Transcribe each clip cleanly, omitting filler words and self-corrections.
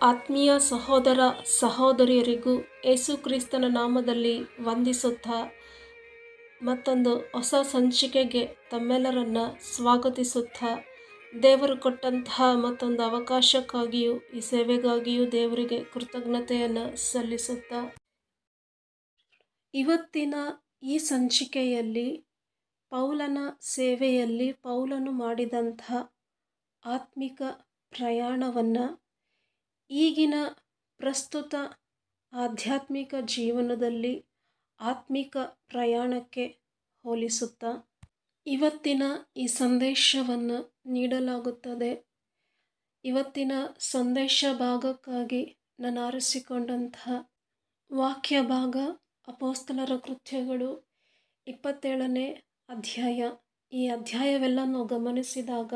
ಆತ್ಮೀಯ ಸಹೋದರ ಸಹೋದರಿಯರಿಗೂ ಯೇಸು ಕ್ರಿಸ್ತನ ನಾಮದಲ್ಲಿ ವಂದಿಸುತ್ತಾ ಮತ್ತೊಂದು ಹೊಸ ಸಂಚಿಕೆಗೆ ತಮ್ಮೆಲ್ಲರನ್ನ ಸ್ವಾಗತಿಸುತ್ತಾ ದೇವರು ಕೊಟ್ಟಂತಹ ಮತ್ತೊಂದು ಅವಕಾಶಕ್ಕಾಗಿಯೂ ಈ ಸೇವೆಗಾಗಿಯೂ ದೇವರಿಗೆ ಕೃತಜ್ಞತೆಯನ್ನು ಸಲ್ಲಿಸುತ್ತಾ ಇವತ್ತಿನ ಈ ಸಂಚಿಕೆಯಲ್ಲಿ ಪೌಲನ ಸೇವೆಯಲ್ಲಿ ಪೌಲನು ಮಾಡಿದಂಥ ಆತ್ಮಿಕ ಪ್ರಯಾಣವನ್ನು ಈಗಿನ ಪ್ರಸ್ತುತ ಆಧ್ಯಾತ್ಮಿಕ ಜೀವನದಲ್ಲಿ ಆತ್ಮಿಕ ಪ್ರಯಾಣಕ್ಕೆ ಹೋಲಿಸುತ್ತಾ ಇವತ್ತಿನ ಈ ಸಂದೇಶವನ್ನು ನೀಡಲಾಗುತ್ತದೆ. ಇವತ್ತಿನ ಸಂದೇಶ ಭಾಗಕ್ಕಾಗಿ ನಾನು ಆರಿಸಿಕೊಂಡಂತಹ ವಾಕ್ಯ ಭಾಗ ಅಪೊಸ್ತಲರ ಕೃತ್ಯಗಳು 27ನೇ ಅಧ್ಯಾಯ. ಈ ಅಧ್ಯಾಯವೆಲ್ಲ ನಾವು ಗಮನಿಸಿದಾಗ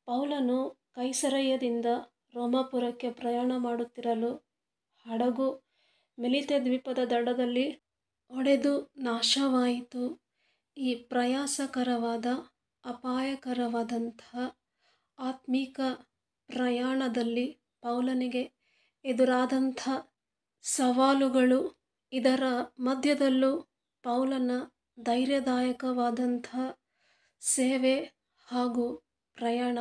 ಪೌಲನು ಕೈಸರಯ್ಯದಿಂದ ರೋಮಾಪುರಕ್ಕೆ ಪ್ರಯಾಣ ಮಾಡುತ್ತಿರಲು ಹಡಗು ಮೆಲಿತೆ ದ್ವೀಪದ ದಡದಲ್ಲಿ ಒಡೆದು ನಾಶವಾಯಿತು. ಈ ಪ್ರಯಾಸಕರವಾದ ಅಪಾಯಕರವಾದಂತಹ ಆತ್ಮಿಕ ಪ್ರಯಾಣದಲ್ಲಿ ಪೌಲನಿಗೆ ಎದುರಾದಂಥ ಸವಾಲುಗಳು, ಇದರ ಮಧ್ಯದಲ್ಲೂ ಪೌಲನ ಧೈರ್ಯದಾಯಕವಾದಂಥ ಸೇವೆ ಹಾಗೂ ಪ್ರಯಾಣ,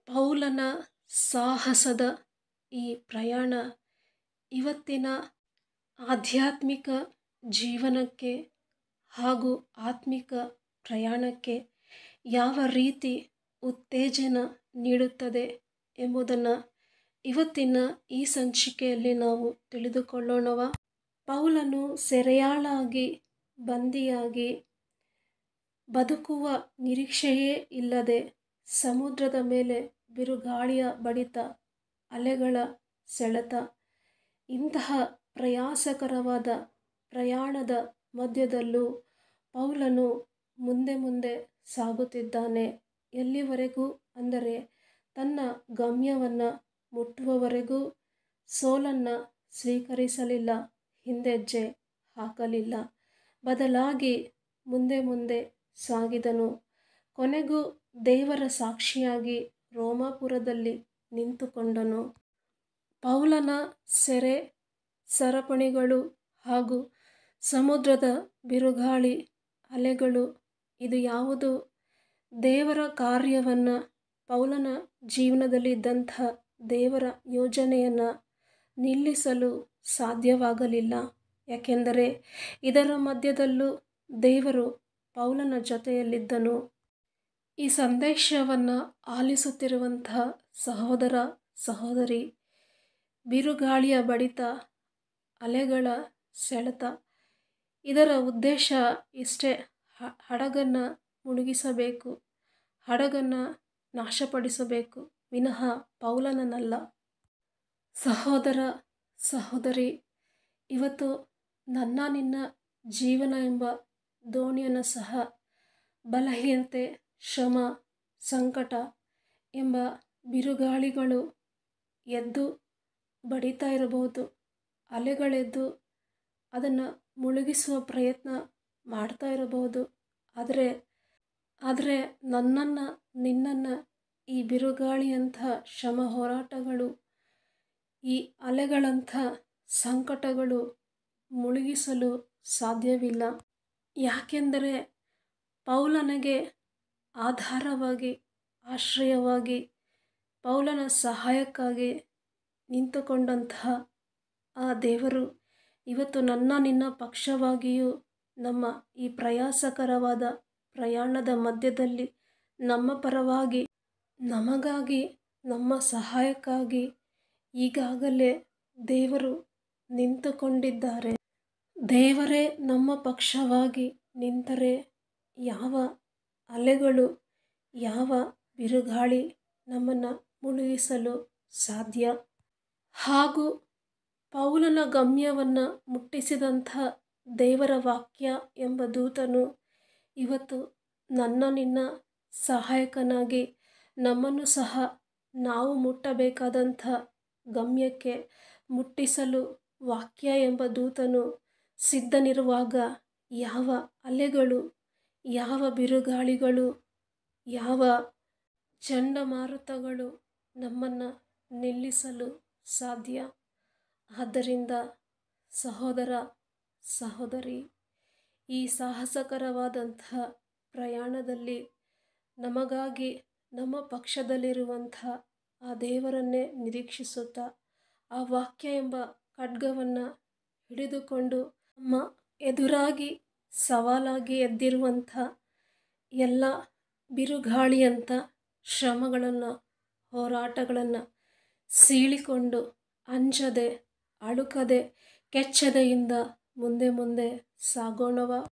ಪೌಲನ ಸಾಹಸದ ಈ ಪ್ರಯಾಣ ಇವತ್ತಿನ ಆಧ್ಯಾತ್ಮಿಕ ಜೀವನಕ್ಕೆ ಹಾಗೂ ಆತ್ಮಿಕ ಪ್ರಯಾಣಕ್ಕೆ ಯಾವ ರೀತಿ ಉತ್ತೇಜನ ನೀಡುತ್ತದೆ ಎಂಬುದನ್ನು ಇವತ್ತಿನ ಈ ಸಂಚಿಕೆಯಲ್ಲಿ ನಾವು ತಿಳಿದುಕೊಳ್ಳೋಣವ. ಪೌಲನು ಸೆರೆಯಾಳಾಗಿ, ಬಂದಿಯಾಗಿ, ಬದುಕುವ ನಿರೀಕ್ಷೆಯೇ ಇಲ್ಲದೆ ಸಮುದ್ರದ ಮೇಲೆ ಬಿರುಗಾಳಿಯ ಬಡಿತ, ಅಲೆಗಳ ಸೆಳೆತ, ಇಂತಹ ಪ್ರಯಾಸಕರವಾದ ಪ್ರಯಾಣದ ಮಧ್ಯದಲ್ಲೂ ಪೌಲನು ಮುಂದೆ ಸಾಗುತ್ತಿದ್ದಾನೆ. ಎಲ್ಲಿವರೆಗೂ ಅಂದರೆ ತನ್ನ ಗಮ್ಯವನ್ನು ಮುಟ್ಟುವವರೆಗೂ ಸೋಲನ್ನು ಸ್ವೀಕರಿಸಲಿಲ್ಲ, ಹಿಂದೆಜ್ಜೆ ಹಾಕಲಿಲ್ಲ. ಬದಲಾಗಿ ಮುಂದೆ ಸಾಗಿದನು. ಕೊನೆಗೂ ದೇವರ ಸಾಕ್ಷಿಯಾಗಿ ರೋಮಾಪುರದಲ್ಲಿ ನಿಂತುಕೊಂಡನು. ಪೌಲನ ಸೆರೆ ಸರಪಣಿಗಳು ಹಾಗೂ ಸಮುದ್ರದ ಬಿರುಗಾಳಿ ಅಲೆಗಳು, ಇದು ಯಾವುದು ದೇವರ ಕಾರ್ಯವನ್ನು, ಪೌಲನ ಜೀವನದಲ್ಲಿ ಇದ್ದಂಥ ದೇವರ ಯೋಜನೆಯನ್ನು ನಿಲ್ಲಿಸಲು ಸಾಧ್ಯವಾಗಲಿಲ್ಲ. ಯಾಕೆಂದರೆ ಇದರ ಮಧ್ಯದಲ್ಲೂ ದೇವರು ಪೌಲನ ಜೊತೆಯಲ್ಲಿದ್ದನು. ಈ ಸಂದೇಶವನ್ನು ಆಲಿಸುತ್ತಿರುವಂತಹ ಸಹೋದರ ಸಹೋದರಿ, ಬಿರುಗಾಳಿಯ ಬಡಿತ, ಅಲೆಗಳ ಸೆಳೆತ, ಇದರ ಉದ್ದೇಶ ಇಷ್ಟೇ, ಹಡಗನ್ನು ಮುಳುಗಿಸಬೇಕು, ಹಡಗನ್ನು ನಾಶಪಡಿಸಬೇಕು, ವಿನಃ ಪೌಲನನ್ನಲ್ಲ. ಸಹೋದರ ಸಹೋದರಿ, ಇವತ್ತು ನನ್ನ ನಿನ್ನ ಜೀವನ ಎಂಬ ದೋಣಿಯನ್ನು ಸಹ ಬಲಹೀನತೆ, ಶ್ರಮ, ಸಂಕಟ ಎಂಬ ಬಿರುಗಾಳಿಗಳು ಎದ್ದು ಬಡಿತಾ ಇರಬಹುದು. ಅಲೆಗಳೆದ್ದು ಅದನ್ನು ಮುಳುಗಿಸುವ ಪ್ರಯತ್ನ ಮಾಡ್ತಾ ಇರಬಹುದು. ಆದರೆ ನನ್ನನ್ನು ನಿನ್ನನ್ನು ಈ ಬಿರುಗಾಳಿಯಂಥ ಶ್ರಮ ಹೋರಾಟಗಳು, ಈ ಅಲೆಗಳಂಥ ಸಂಕಟಗಳು ಮುಳುಗಿಸಲು ಸಾಧ್ಯವಿಲ್ಲ. ಯಾಕೆಂದರೆ ಪೌಲನಿಗೆ ಆಧಾರವಾಗಿ, ಆಶ್ರಯವಾಗಿ, ಪೌಲನ ಸಹಾಯಕ್ಕಾಗಿ ನಿಂತುಕೊಂಡಂತಹ ಆ ದೇವರು ಇವತ್ತು ನನ್ನ ನಿನ್ನ ಪಕ್ಷವಾಗಿಯೂ ನಮ್ಮ ಈ ಪ್ರಯಾಸಕರವಾದ ಪ್ರಯಾಣದ ಮಧ್ಯದಲ್ಲಿ ನಮ್ಮ ಪರವಾಗಿ, ನಮಗಾಗಿ, ನಮ್ಮ ಸಹಾಯಕ್ಕಾಗಿ ಈಗಾಗಲೇ ದೇವರು ನಿಂತುಕೊಂಡಿದ್ದಾರೆ. ದೇವರೇ ನಮ್ಮ ಪಕ್ಷವಾಗಿ ನಿಂತರೆ ಯಾವ ಅಲೆಗಳು, ಯಾವ ಬಿರುಗಾಳಿ ನಮ್ಮನ್ನು ಮುಳುಗಿಸಲು ಸಾಧ್ಯ? ಹಾಗೂ ಪೌಲನ ಗಮ್ಯವನ್ನು ಮುಟ್ಟಿಸಿದಂಥ ದೇವರ ವಾಕ್ಯ ಎಂಬ ದೂತನು ಇವತ್ತು ನನ್ನ ನಿನ್ನ ಸಹಾಯಕನಾಗಿ ನಮ್ಮನ್ನು ಸಹ ನಾವು ಮುಟ್ಟಬೇಕಾದಂಥ ಗಮ್ಯಕ್ಕೆ ಮುಟ್ಟಿಸಲು ವಾಕ್ಯ ಎಂಬ ದೂತನು ಸಿದ್ಧನಿರುವಾಗ ಯಾವ ಅಲೆಗಳು, ಯಾವ ಬಿರುಗಾಳಿಗಳು, ಯಾವ ಚಂಡಮಾರುತಗಳು ನಮ್ಮನ್ನು ನಿಲ್ಲಿಸಲು ಸಾಧ್ಯ. ಆದ್ದರಿಂದ ಸಹೋದರ ಸಹೋದರಿ, ಈ ಸಾಹಸಕರವಾದಂತಹ ಪ್ರಯಾಣದಲ್ಲಿ ನಮಗಾಗಿ ನಮ್ಮ ಪಕ್ಷದಲ್ಲಿರುವಂಥ ಆ ದೇವರನ್ನೇ ನಿರೀಕ್ಷಿಸುತ್ತಾ ಆ ವಾಕ್ಯ ಎಂಬ ಖಡ್ಗವನ್ನು ಹಿಡಿದುಕೊಂಡು ನಮ್ಮ ಎದುರಾಗಿ ಸವಾಲಾಗಿ ಎದ್ದಿರುವಂಥ ಎಲ್ಲ ಬಿರುಗಾಳಿಯಂಥ ಶ್ರಮಗಳನ್ನು, ಹೋರಾಟಗಳನ್ನು ಸೀಳಿಕೊಂಡು ಅಂಜದೆ, ಅಳುಕದೆ, ಕೆಚ್ಚದೆಯಿಂದ ಮುಂದೆ ಮುಂದೆ ಸಾಗೋಣವ.